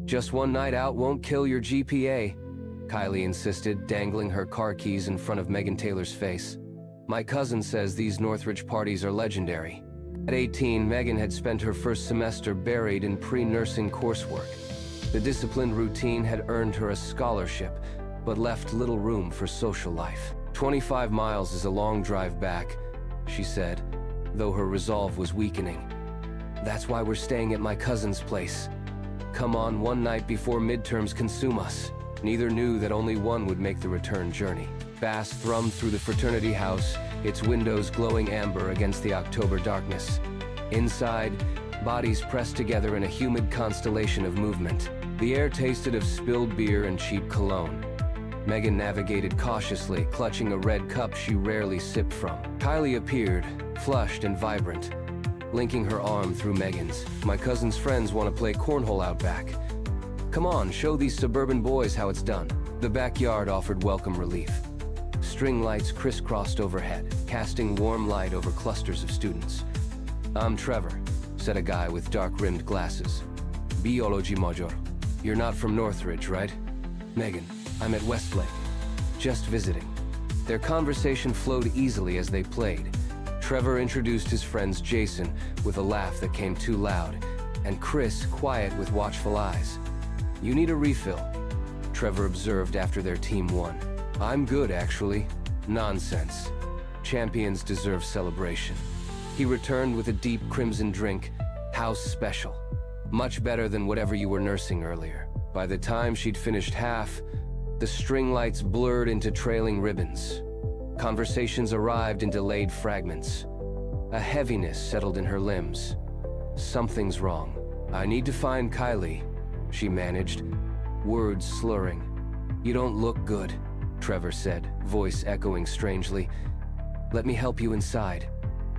Just one night out won't kill your GPA, Kylie insisted, dangling her car keys in front of Megan Taylor's face. My cousin says these Northridge parties are legendary. At 18, Megan had spent her first semester buried in pre-nursing coursework. The disciplined routine had earned her a scholarship, but left little room for social life. 25 miles is a long drive back, she said, though her resolve was weakening. That's why we're staying at my cousin's place. Come on one night before midterms consume us. Neither knew that only one would make the return journey. Bass thrummed through the fraternity house, its windows glowing amber against the October darkness. Inside, bodies pressed together in a humid constellation of movement. The air tasted of spilled beer and cheap cologne. Megan navigated cautiously, clutching a red cup she rarely sipped from. Kylie appeared, flushed and vibrant, linking her arm through Megan's. My cousin's friends want to play cornhole out back. Come on, show these suburban boys how it's done. The backyard offered welcome relief. String lights crisscrossed overhead, casting warm light over clusters of students. I'm Trevor, said a guy with dark-rimmed glasses. Biology major. You're not from Northridge, right? Megan, I'm at Westlake. Just visiting. Their conversation flowed easily as they played. Trevor introduced his friends Jason with a laugh that came too loud, and Chris quiet with watchful eyes. You need a refill, Trevor observed after their team won. I'm good, actually. Nonsense. Champions deserve celebration. He returned with a deep crimson drink, house special. Much better than whatever you were nursing earlier. By the time she'd finished half, the string lights blurred into trailing ribbons. Conversations arrived in delayed fragments. A heaviness settled in her limbs. Something's wrong. I need to find Kylie, she managed, words slurring. You don't look good, Trevor said, voice echoing strangely. Let me help you inside.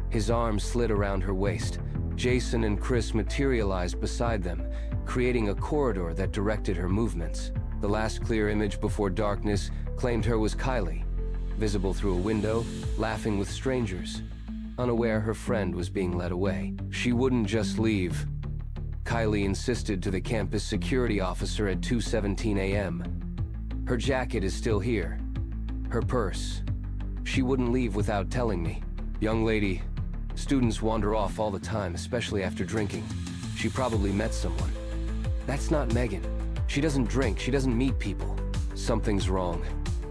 His arm slid around her waist. Jason and Chris materialized beside them, creating a corridor that directed her movements. The last clear image before darkness claimed her was Kylie, visible through a window, laughing with strangers, unaware her friend was being led away. She wouldn't just leave. Kylie insisted to the campus security officer at 2:17 a.m. Her jacket is still here. Her purse. She wouldn't leave without telling me. Young lady, students wander off all the time, especially after drinking. She probably met someone. That's not Megan. She doesn't drink, she doesn't meet people. Something's wrong.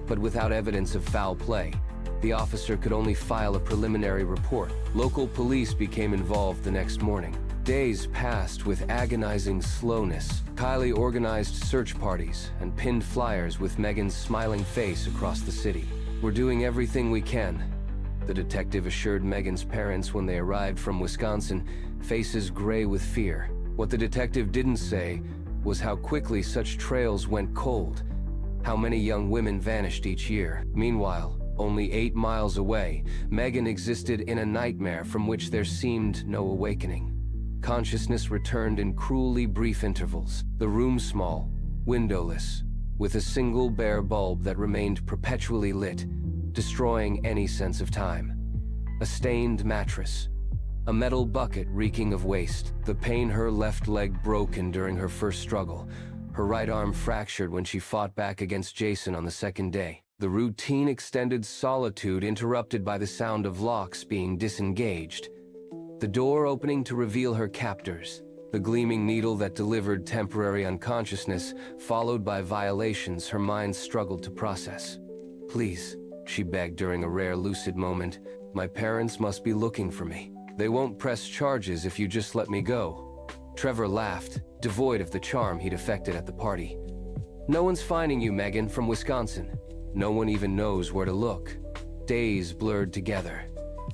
But without evidence of foul play, the officer could only file a preliminary report. Local police became involved the next morning. Days passed with agonizing slowness. Kylie organized search parties and pinned flyers with Megan's smiling face across the city. We're doing everything we can, the detective assured Megan's parents when they arrived from Wisconsin, faces gray with fear. What the detective didn't say was how quickly such trails went cold, how many young women vanished each year. Meanwhile, only 8 miles away, Megan existed in a nightmare from which there seemed no awakening. Consciousness returned in cruelly brief intervals. The room small, windowless, with a single bare bulb that remained perpetually lit, destroying any sense of time. A stained mattress, a metal bucket reeking of waste, the pain her left leg broken during her first struggle, her right arm fractured when she fought back against Jason on the second day. The routine extended solitude interrupted by the sound of locks being disengaged. The door opening to reveal her captors, the gleaming needle that delivered temporary unconsciousness, followed by violations her mind struggled to process. Please, she begged during a rare lucid moment, my parents must be looking for me. They won't press charges if you just let me go. Trevor laughed, devoid of the charm he'd affected at the party. No one's finding you, Megan, from Wisconsin. No one even knows where to look. Days blurred together.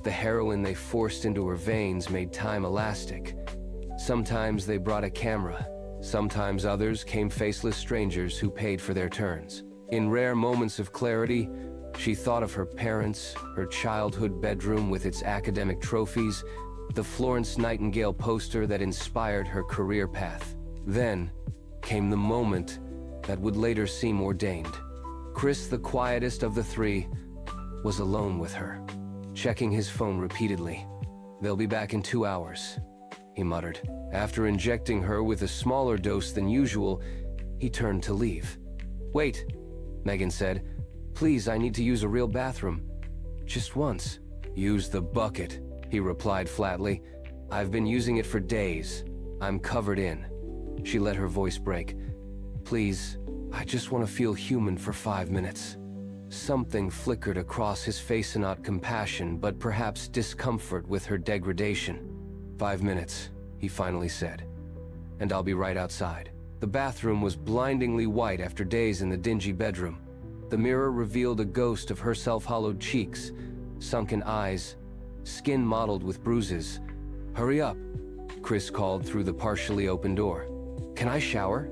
The heroin they forced into her veins made time elastic. Sometimes they brought a camera. Sometimes others came faceless strangers who paid for their turns. In rare moments of clarity, she thought of her parents, her childhood bedroom with its academic trophies, the Florence Nightingale poster that inspired her career path. Then came the moment that would later seem ordained. Chris, the quietest of the three, was alone with her, checking his phone repeatedly. They'll be back in 2 hours. he muttered. After injecting her with a smaller dose than usual, he turned to leave. "Wait," Megan said. "Please, I need to use a real bathroom. Just once." "Use the bucket," he replied flatly. "I've been using it for days. I'm covered in." She let her voice break. "Please, I just want to feel human for 5 minutes." Something flickered across his face, not compassion, but perhaps discomfort with her degradation. "5 minutes," he finally said. "And I'll be right outside." The bathroom was blindingly white after days in the dingy bedroom. The mirror revealed a ghost of herself, hollowed cheeks, sunken eyes, skin mottled with bruises. "Hurry up," Chris called through the partially open door. "Can I shower?"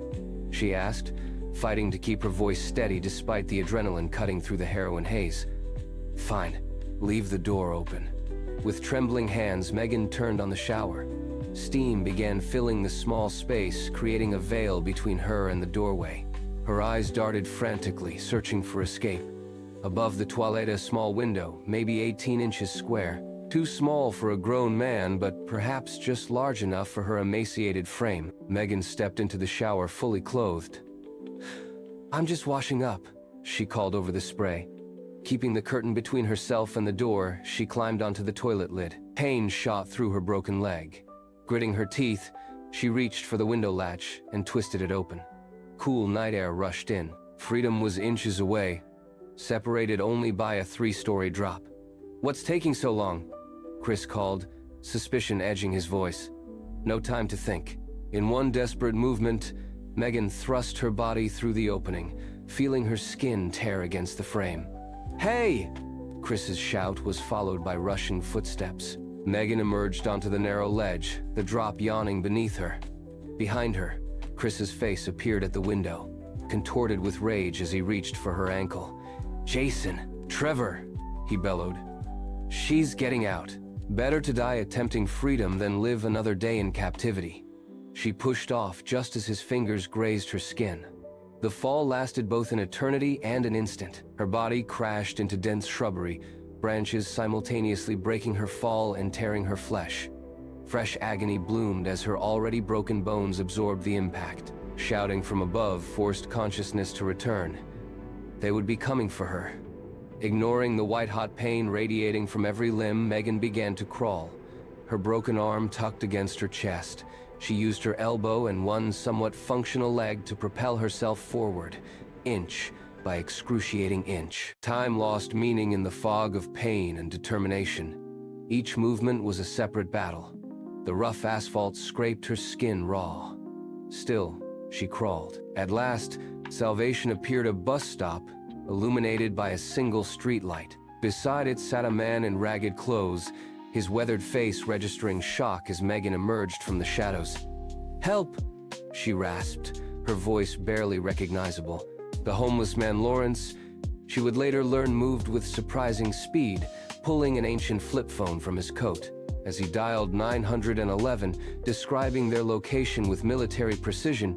she asked, fighting to keep her voice steady despite the adrenaline cutting through the heroin haze. "Fine, leave the door open." With trembling hands, Megan turned on the shower. Steam began filling the small space, creating a veil between her and the doorway. Her eyes darted frantically, searching for escape. Above the toilet, a small window, maybe 18 inches square. Too small for a grown man, but perhaps just large enough for her emaciated frame. Megan stepped into the shower fully clothed. "I'm just washing up," she called over the spray. Keeping the curtain between herself and the door, she climbed onto the toilet lid. Pain shot through her broken leg. Gritting her teeth, she reached for the window latch and twisted it open. Cool night air rushed in. Freedom was inches away, separated only by a 3-story drop. "What's taking so long?" Chris called, suspicion edging his voice. No time to think. In one desperate movement, Megan thrust her body through the opening, feeling her skin tear against the frame. "Hey!" Chris's shout was followed by rushing footsteps. Megan emerged onto the narrow ledge, the drop yawning beneath her. Behind her, Chris's face appeared at the window, contorted with rage as he reached for her ankle. "Jason! Trevor!" he bellowed. "She's getting out. Better to die attempting freedom than live another day in captivity." She pushed off just as his fingers grazed her skin. The fall lasted both an eternity and an instant. Her body crashed into dense shrubbery, branches simultaneously breaking her fall and tearing her flesh. Fresh agony bloomed as her already broken bones absorbed the impact. Shouting from above forced consciousness to return. They would be coming for her. Ignoring the white-hot pain radiating from every limb, Megan began to crawl. Her broken arm tucked against her chest. She used her elbow and one somewhat functional leg to propel herself forward, inch by excruciating inch. Time lost meaning in the fog of pain and determination. Each movement was a separate battle. The rough asphalt scraped her skin raw. Still, she crawled. At last, salvation appeared, a bus stop, illuminated by a single streetlight. Beside it sat a man in ragged clothes, his weathered face registering shock as Megan emerged from the shadows. "Help!" she rasped, her voice barely recognizable. The homeless man Lawrence, she would later learn, moved with surprising speed, pulling an ancient flip phone from his coat. As he dialed 911, describing their location with military precision,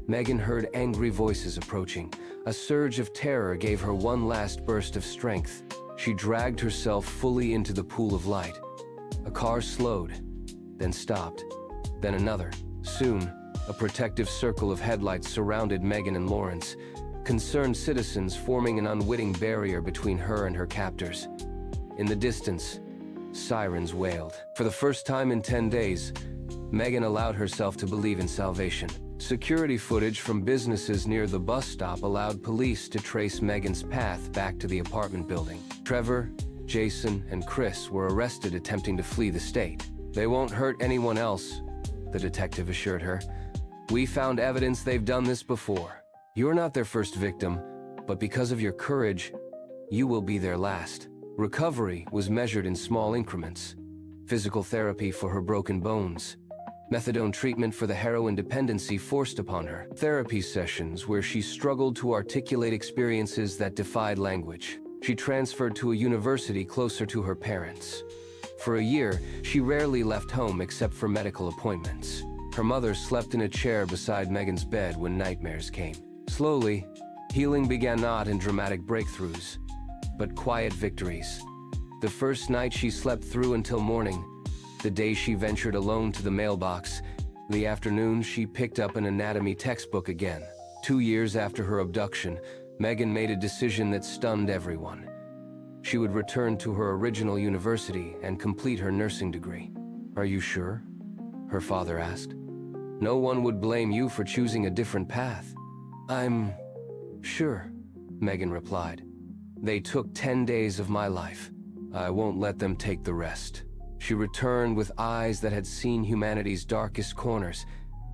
Megan heard angry voices approaching. A surge of terror gave her one last burst of strength. She dragged herself fully into the pool of light. A car slowed, then stopped, then another. Soon, a protective circle of headlights surrounded Megan and Lawrence, concerned citizens forming an unwitting barrier between her and her captors. In the distance, sirens wailed. For the first time in 10 days, Megan allowed herself to believe in salvation. Security footage from businesses near the bus stop allowed police to trace Megan's path back to the apartment building. Trevor, Jason, and Chris were arrested attempting to flee the state. "They won't hurt anyone else," the detective assured her. "We found evidence they've done this before. You're not their first victim, but because of your courage, you will be their last." Recovery was measured in small increments. Physical therapy for her broken bones. Methadone treatment for the heroin dependency forced upon her. Therapy sessions where she struggled to articulate experiences that defied language. She transferred to a university closer to her parents. For a year, she rarely left home except for medical appointments. Her mother slept in a chair beside Megan's bed when nightmares came. Slowly, healing began, not in dramatic breakthroughs, but quiet victories. The first night she slept through until morning, The day she ventured alone to the mailbox, the afternoon she picked up an anatomy textbook again. 2 years after her abduction, Megan made a decision that stunned everyone. She would return to her original university and complete her nursing degree. "Are you sure?" her father asked. "No one would blame you for choosing a different path." "I'm sure," Megan replied. "They took 10 days of my life. I won't let them take the rest." She returned with eyes that had seen humanity's darkest corners.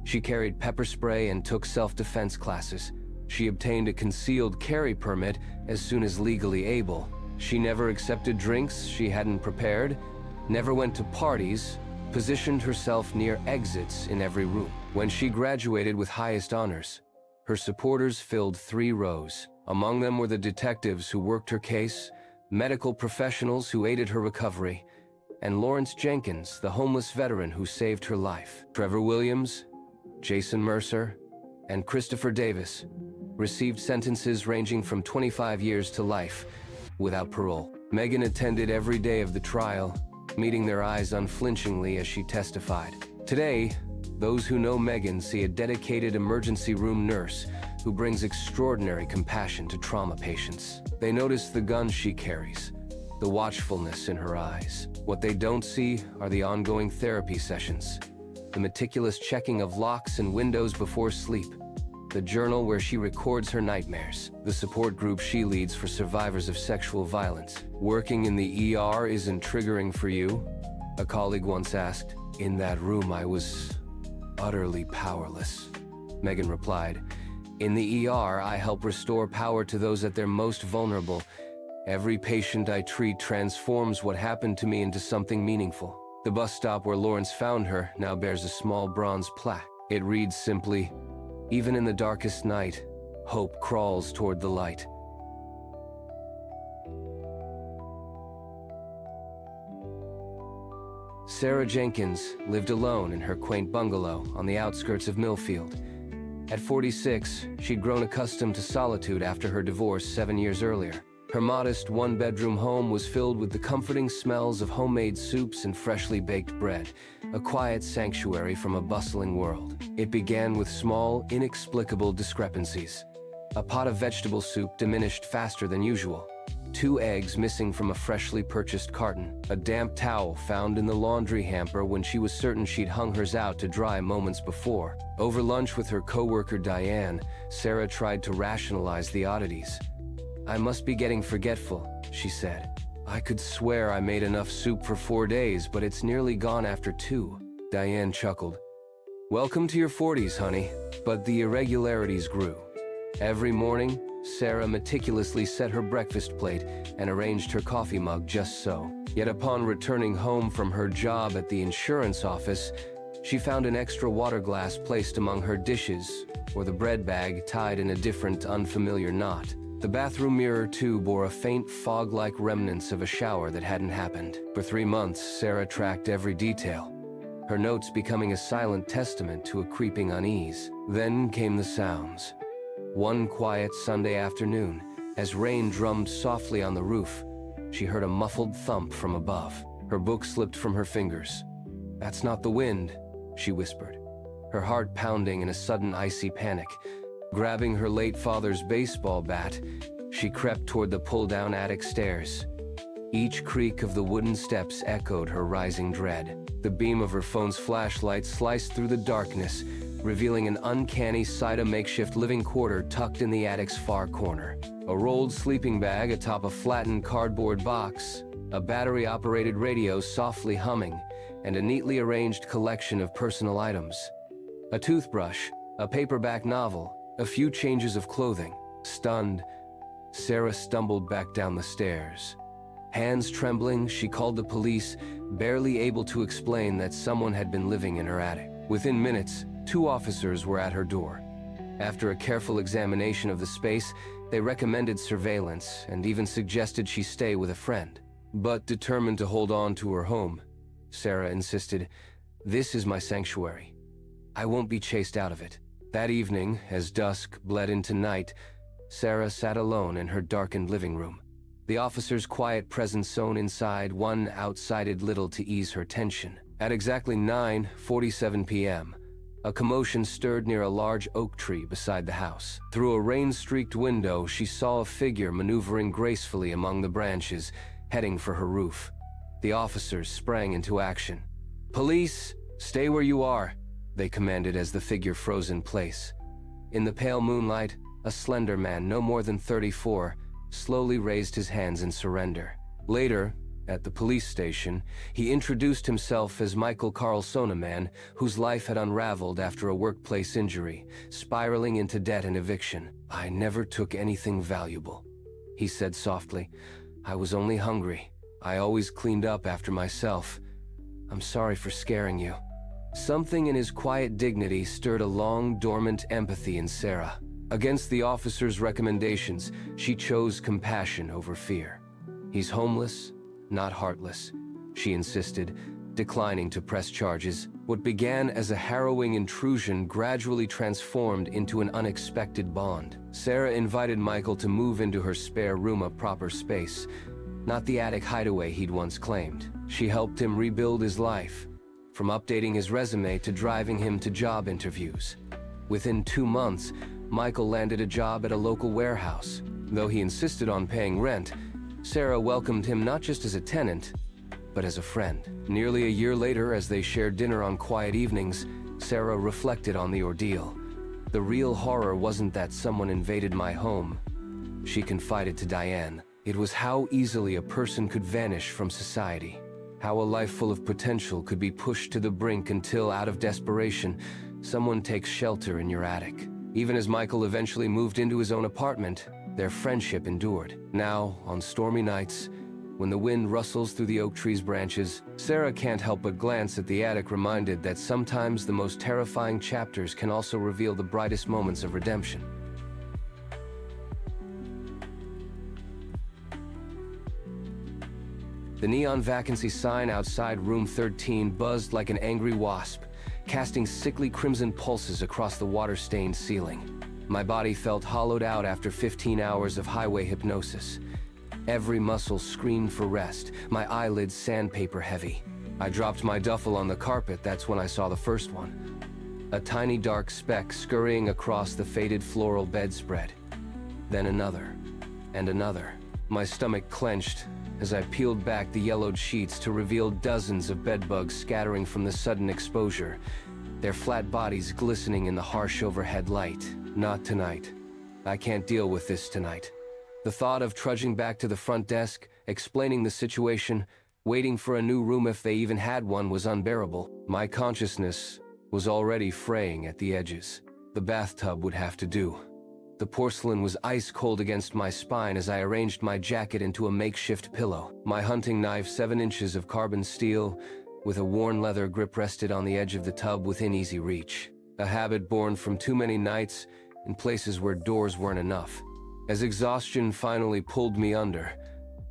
She carried pepper spray and took self-defense classes. She obtained a concealed carry permit as soon as legally able. She never accepted drinks she hadn't prepared, never went to parties, positioned herself near exits in every room. When she graduated with highest honors, her supporters filled 3 rows. Among them were the detectives who worked her case, medical professionals who aided her recovery, and Lawrence Jenkins, the homeless veteran who saved her life. Trevor Williams, Jason Mercer, and Christopher Davis received sentences ranging from 25 years to life, without parole. Megan attended every day of the trial, meeting their eyes unflinchingly as she testified. Today, those who know Megan see a dedicated emergency room nurse who brings extraordinary compassion to trauma patients. They notice the gun she carries, the watchfulness in her eyes. What they don't see are the ongoing therapy sessions, the meticulous checking of locks and windows before sleep, the journal where she records her nightmares, the support group she leads for survivors of sexual violence. "Working in the ER isn't triggering for you?" a colleague once asked. "In that room, I was utterly powerless," Megan replied. "In the ER, I help restore power to those at their most vulnerable. Every patient I treat transforms what happened to me into something meaningful." The bus stop where Lawrence found her now bears a small bronze plaque. It reads simply, "Even in the darkest night, hope crawls toward the light." Sarah Jenkins lived alone in her quaint bungalow on the outskirts of Millfield. At 46, she'd grown accustomed to solitude after her divorce 7 years earlier. Her modest one-bedroom home was filled with the comforting smells of homemade soups and freshly baked bread, a quiet sanctuary from a bustling world. It began with small, inexplicable discrepancies. A pot of vegetable soup diminished faster than usual. 2 eggs missing from a freshly purchased carton. A damp towel found in the laundry hamper when she was certain she'd hung hers out to dry moments before. Over lunch with her coworker Diane, Sarah tried to rationalize the oddities. "I must be getting forgetful," she said. "I could swear I made enough soup for 4 days, but it's nearly gone after 2. Diane chuckled. "Welcome to your 40s, honey." But the irregularities grew. Every morning, Sarah meticulously set her breakfast plate and arranged her coffee mug just so. Yet upon returning home from her job at the insurance office, she found an extra water glass placed among her dishes, or the bread bag tied in a different, unfamiliar knot. The bathroom mirror, too, bore a faint fog-like remnants of a shower that hadn't happened. For 3 months, Sarah tracked every detail, her notes becoming a silent testament to a creeping unease. Then came the sounds. One quiet Sunday afternoon, as rain drummed softly on the roof, she heard a muffled thump from above. Her book slipped from her fingers. "That's not the wind," she whispered, her heart pounding in a sudden icy panic. Grabbing her late father's baseball bat, she crept toward the pull-down attic stairs. Each creak of the wooden steps echoed her rising dread. The beam of her phone's flashlight sliced through the darkness, revealing an uncanny sight: a makeshift living quarter tucked in the attic's far corner. A rolled sleeping bag atop a flattened cardboard box, a battery-operated radio softly humming, and a neatly arranged collection of personal items. A toothbrush, a paperback novel, a few changes of clothing. Stunned, Sarah stumbled back down the stairs. Hands trembling, she called the police, barely able to explain that someone had been living in her attic. Within minutes, 2 officers were at her door. After a careful examination of the space, they recommended surveillance and even suggested she stay with a friend. But determined to hold on to her home, Sarah insisted, "This is my sanctuary. I won't be chased out of it." That evening, as dusk bled into night, Sarah sat alone in her darkened living room. The officer's quiet presence sewn inside one outsited little to ease her tension. At exactly 9:47 p.m., a commotion stirred near a large oak tree beside the house. Through a rain-streaked window, she saw a figure maneuvering gracefully among the branches, heading for her roof. The officers sprang into action. "Police, stay where you are," they commanded as the figure froze in place. In the pale moonlight, a slender man, no more than 34, slowly raised his hands in surrender. Later, at the police station, he introduced himself as Michael Carlson, a man whose life had unraveled after a workplace injury, spiraling into debt and eviction. "I never took anything valuable," he said softly. "I was only hungry. I always cleaned up after myself. I'm sorry for scaring you." Something in his quiet dignity stirred a long, dormant empathy in Sarah. Against the officer's recommendations, she chose compassion over fear. "He's homeless, not heartless," she insisted, declining to press charges. What began as a harrowing intrusion gradually transformed into an unexpected bond. Sarah invited Michael to move into her spare room, a proper space, not the attic hideaway he'd once claimed. She helped him rebuild his life, from updating his resume to driving him to job interviews. Within 2 months, Michael landed a job at a local warehouse. Though he insisted on paying rent, Sarah welcomed him not just as a tenant, but as a friend. Nearly a year later, as they shared dinner on quiet evenings, Sarah reflected on the ordeal. "The real horror wasn't that someone invaded my home," she confided to Diane. "It was how easily a person could vanish from society. How a life full of potential could be pushed to the brink until, out of desperation, someone takes shelter in your attic." Even as Michael eventually moved into his own apartment, their friendship endured. Now, on stormy nights, when the wind rustles through the oak tree's branches, Sarah can't help but glance at the attic, reminded that sometimes the most terrifying chapters can also reveal the brightest moments of redemption. The neon vacancy sign outside room 13 buzzed like an angry wasp, casting sickly crimson pulses across the water-stained ceiling. My body felt hollowed out after 15 hours of highway hypnosis. Every muscle screamed for rest, my eyelids sandpaper heavy. I dropped my duffel on the carpet. That's when I saw the first one. A tiny dark speck scurrying across the faded floral bedspread. Then another, and another. My stomach clenched as I peeled back the yellowed sheets to reveal dozens of bedbugs scattering from the sudden exposure, their flat bodies glistening in the harsh overhead light. Not tonight. I can't deal with this tonight. The thought of trudging back to the front desk, explaining the situation, waiting for a new room if they even had one, was unbearable. My consciousness was already fraying at the edges. The bathtub would have to do. The porcelain was ice cold against my spine as I arranged my jacket into a makeshift pillow. My hunting knife, 7 inches of carbon steel, with a worn leather grip, rested on the edge of the tub within easy reach. A habit born from too many nights in places where doors weren't enough. As exhaustion finally pulled me under,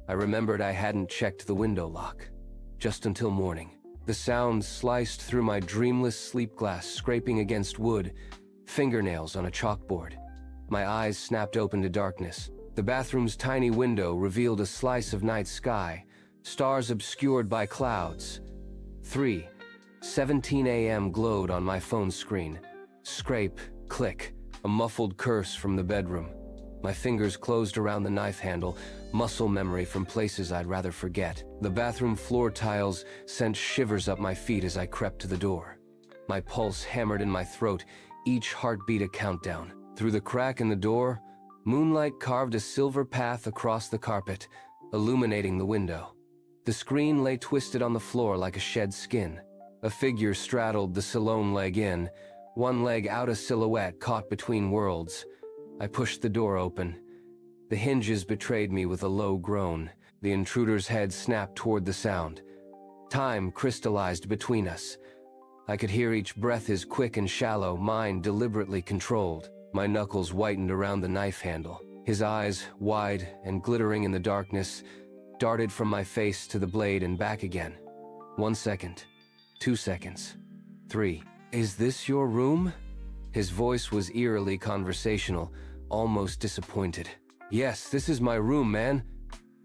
I remembered I hadn't checked the window lock. Just until morning. The sound sliced through my dreamless sleep glass, scraping against wood, fingernails on a chalkboard. My eyes snapped open to darkness. The bathroom's tiny window revealed a slice of night sky, stars obscured by clouds. 3:17 a.m. glowed on my phone screen. Scrape, click, a muffled curse from the bedroom. My fingers closed around the knife handle, muscle memory from places I'd rather forget. The bathroom floor tiles sent shivers up my feet as I crept to the door. My pulse hammered in my throat, each heartbeat a countdown. Through the crack in the door, moonlight carved a silver path across the carpet, illuminating the window. The screen lay twisted on the floor like a shed skin. A figure straddled the salon leg in, one leg out, a silhouette caught between worlds. I pushed the door open. The hinges betrayed me with a low groan. The intruder's head snapped toward the sound. Time crystallized between us. I could hear each breath, his quick and shallow, mine deliberately controlled. My knuckles whitened around the knife handle. His eyes, wide and glittering in the darkness, darted from my face to the blade and back again. 1 second. 2 seconds. 3. "Is this your room?" His voice was eerily conversational, almost disappointed. "Yes, this is my room, man."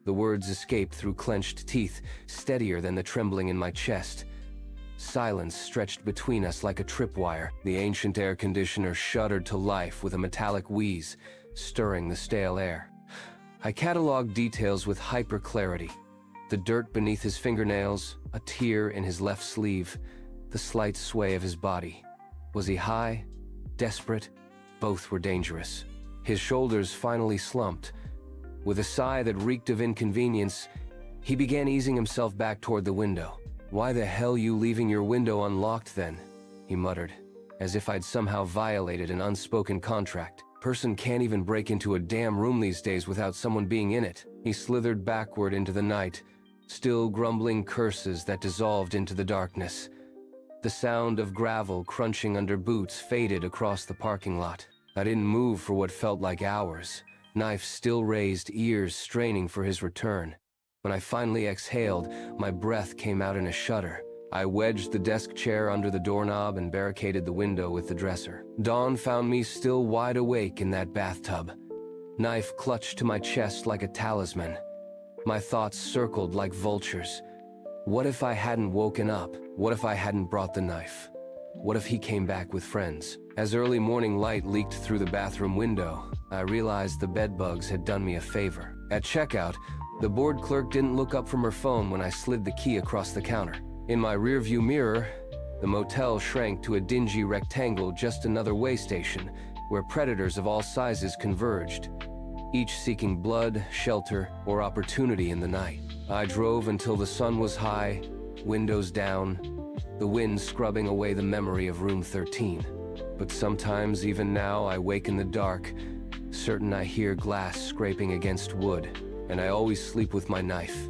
The words escaped through clenched teeth, steadier than the trembling in my chest. Silence stretched between us like a tripwire. The ancient air conditioner shuddered to life with a metallic wheeze, stirring the stale air. I cataloged details with hyper-clarity. The dirt beneath his fingernails, a tear in his left sleeve, the slight sway of his body. Was he high? Desperate? Both were dangerous. His shoulders finally slumped. With a sigh that reeked of inconvenience, he began easing himself back toward the window. "Why the hell you leaving your window unlocked then?" he muttered, as if I'd somehow violated an unspoken contract. "Person can't even break into a damn room these days without someone being in it." He slithered backward into the night, still grumbling curses that dissolved into the darkness. The sound of gravel crunching under boots faded across the parking lot. I didn't move for what felt like hours, knife still raised, ears straining for his return. When I finally exhaled, my breath came out in a shudder. I wedged the desk chair under the doorknob and barricaded the window with the dresser. Dawn found me still wide awake in that bathtub. Knife clutched to my chest like a talisman. My thoughts circled like vultures. What if I hadn't woken up? What if I hadn't brought the knife? What if he came back with friends? As early morning light leaked through the bathroom window, I realized the bedbugs had done me a favor. At checkout, the board clerk didn't look up from her phone when I slid the key across the counter. In my rearview mirror, the motel shrank to a dingy rectangle, just another way station, where predators of all sizes converged, each seeking blood, shelter, or opportunity in the night. I drove until the sun was high, windows down, the wind scrubbing away the memory of room 13. But sometimes, even now, I wake in the dark, certain I hear glass scraping against wood, and I always sleep with my knife.